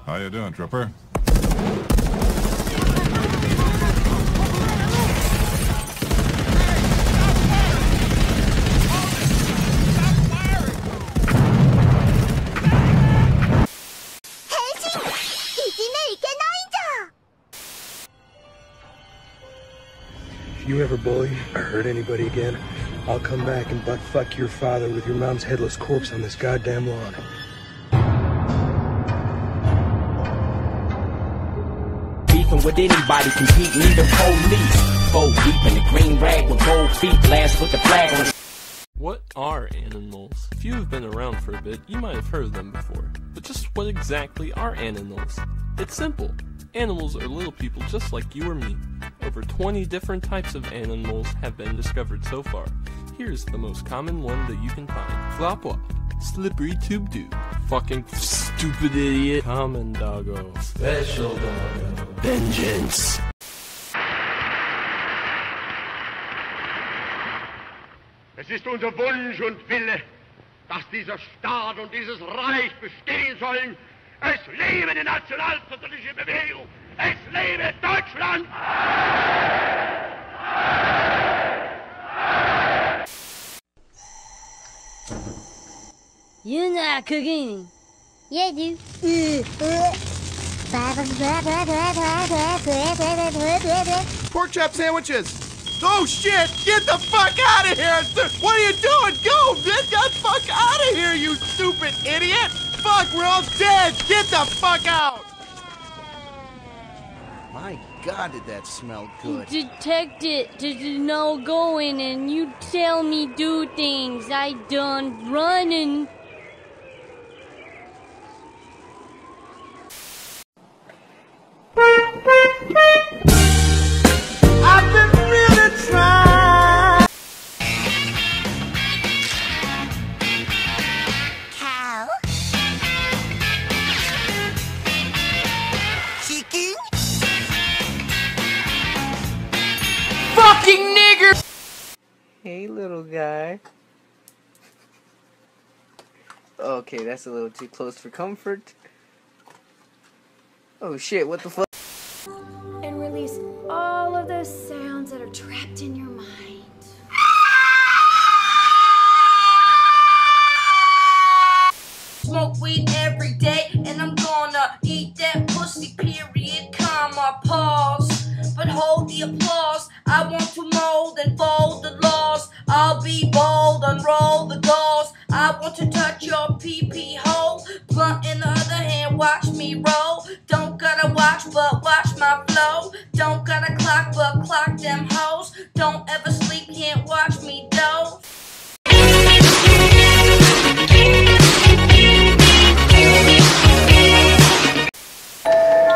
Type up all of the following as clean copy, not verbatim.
How you doing, Trooper? If you ever bully or hurt anybody again, I'll come back and butt fuck your father with your mom's headless corpse on this goddamn lawn. Beefing with anybody, competing, even police. Fold deep in the green rag with gold feet, blast with the flag on. What are animals? If you have been around for a bit, you might have heard of them before. But just what exactly are animals? It's simple. Animals are little people just like you or me. Over 20 different types of animals have been discovered so far. Here's the most common one that you can find. Flop Wop, Slippery Tube Doo, fucking stupid idiot, Common Doggo, Special Doggo, Vengeance. Es ist unser Wunsch und Wille, dass dieser Staat und dieses Reich bestehen sollen. Es lebe die nationalsozialistische Bewegung! Es lebe Deutschland! You're not cooking. Yeah, I do. Pork chop sandwiches. Oh shit! Get the fuck out of here! What are you doing? Go! Get the fuck out of here, you stupid idiot! Fuck, we're all dead! Get the fuck out! My God, did that smell good? Detect it. There's no going, and you tell me do things. I done running. I've been really trying. Cow. Chicken. Fucking nigger! Hey, little guy. Okay, that's a little too close for comfort. Oh shit, what the fuck? And release all of those sounds that are trapped in your mind. Smoke weed every day, and I'm gonna eat that pussy, period, comma, pause. But hold the applause, I want to mold and fold the laws. I'll be bold, unroll the goals. I want to touch your pee-pee hole. Blunt in the other hand, watch me roll. Don't gotta watch, but watch my flow. Don't gotta clock, but clock them hoes. Don't ever sleep, can't watch me doze.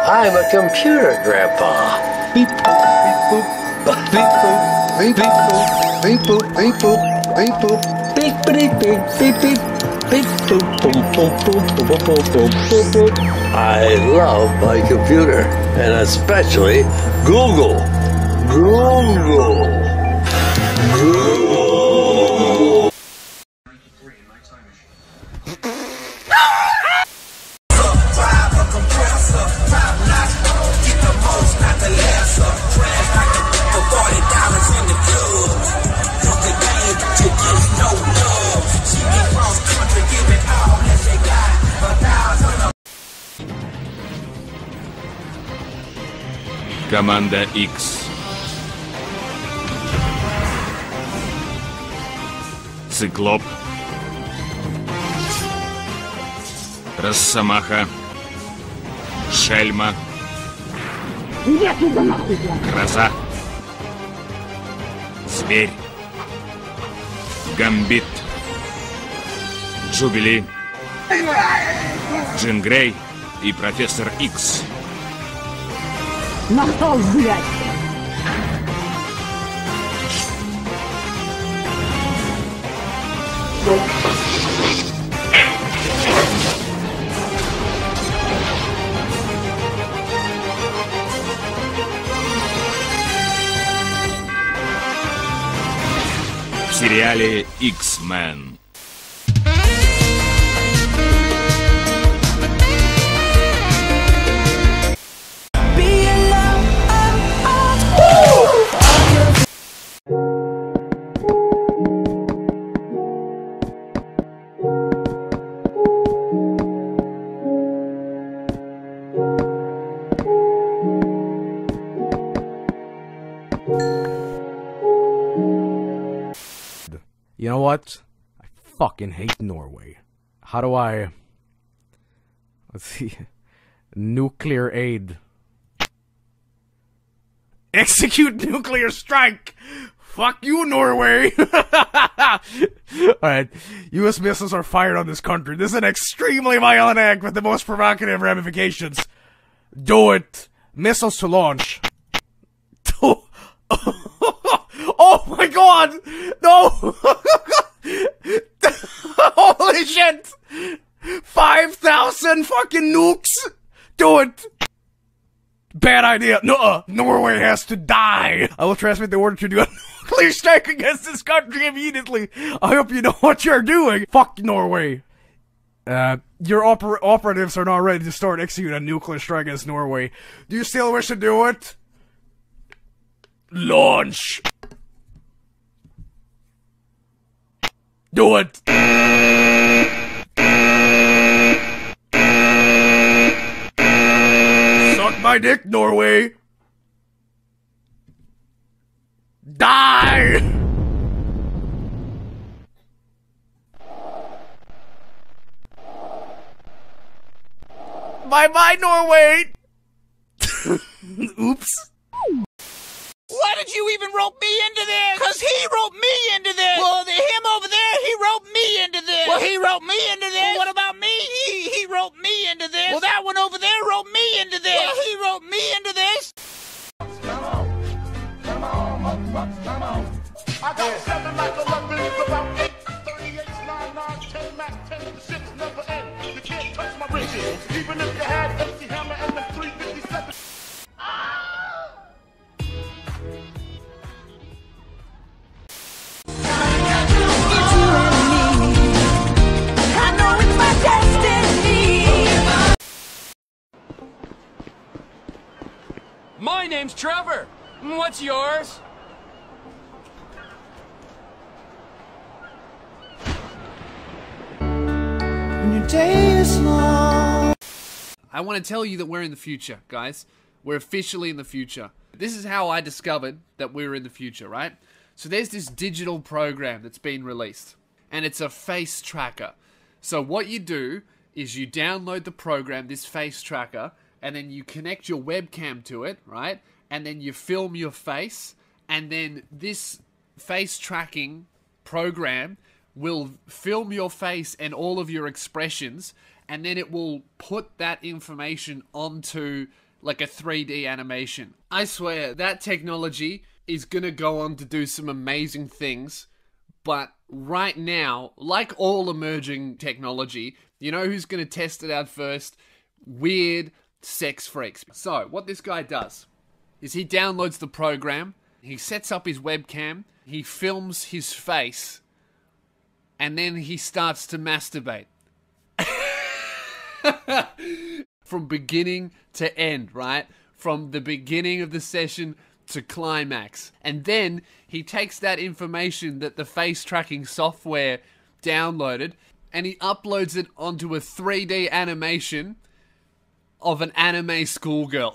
I'm a computer grandpa. Beep boop, beep boop, beep boop, beep boop, beep boop, beep boop, beep beep beep beep beep, beep boop boop boop boop boop boop boop boop. I love my computer, and especially Google. Google. Команда X. Циклоп. Росомаха. Шельма. Гроза. Зверь. Гамбит. Джубили. Джин Грей и профессор Икс. Нахал, блядь! В сериале X-Men. You know what? I fucking hate Norway. How do I... Let's see. Nuclear aid. Execute nuclear strike! Fuck you, Norway! Alright. US missiles are fired on this country. This is an extremely violent act with the most provocative ramifications. Do it! Missiles to launch. Oh my god! No! Holy shit! 5,000 fucking nukes! Do it! Bad idea. No, Norway has to die. I will transmit the order to do a nuclear strike against this country immediately. I hope you know what you're doing. Fuck Norway. Your operatives are not ready to start executing a nuclear strike against Norway. Do you still wish to do it? Launch. Do it. Suck my dick, Norway. Die. Bye-bye, Norway. Oops. Why did you even rope me into this? Cause he roped me into this. Well, him over there, he roped me into this. Well, he roped me into this. Well, what about me? He roped me into this. Well, that one over there roped me into this. Well, he roped me into this. Come on. I got 7 like 11s, about 8, 38, 9, 9, 10, max 10, the shit's never end. You can't touch my riches, even if you had MC Hammer and the 357. My name's Trevor. What's yours? When your day is long. I want to tell you that we're in the future, guys. We're officially in the future. This is how I discovered that we were in the future, right? So there's this digital program that's been released, and it's a face tracker. So what you do is you download the program, this face tracker, and then you connect your webcam to it, right? And then you film your face, and then this face tracking program will film your face and all of your expressions, and then it will put that information onto like a 3D animation. I swear, that technology is gonna go on to do some amazing things, but right now, like all emerging technology, you know who's gonna test it out first? Weird sex freaks. So, what this guy does is he downloads the program, he sets up his webcam, he films his face, and then he starts to masturbate. From beginning to end, right? From the beginning of the session to climax. And then he takes that information that the face tracking software downloaded and he uploads it onto a 3D animation of an anime schoolgirl.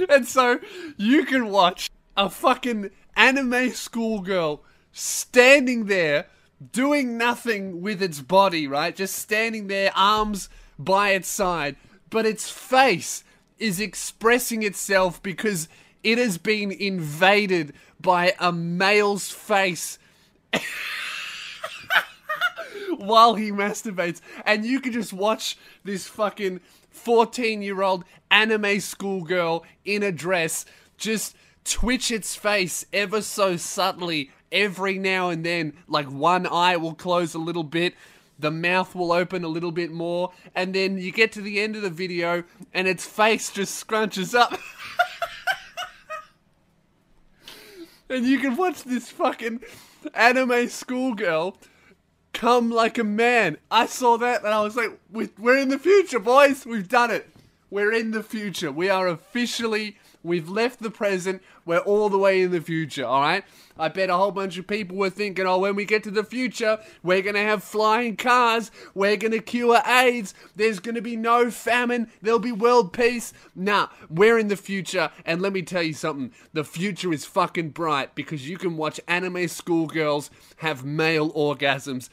And so you can watch a fucking anime schoolgirl standing there doing nothing with its body, right? Just standing there, arms by its side. But its face is expressing itself because it has been invaded by a male's face while he masturbates. And you can just watch this fucking 14-year-old anime schoolgirl in a dress just twitch its face ever so subtly every now and then. Like one eye will close a little bit, the mouth will open a little bit more, and then you get to the end of the video and its face just scrunches up. And you can watch this fucking anime schoolgirl come like a man. I saw that and I was like, we're in the future, boys. We've done it. We're in the future. We are officially We've left the present. We're all the way in the future, alright? I bet a whole bunch of people were thinking, oh, when we get to the future, we're gonna have flying cars, we're gonna cure AIDS, there's gonna be no famine, there'll be world peace. Nah, we're in the future, and let me tell you something, the future is fucking bright, because you can watch anime schoolgirls have male orgasms.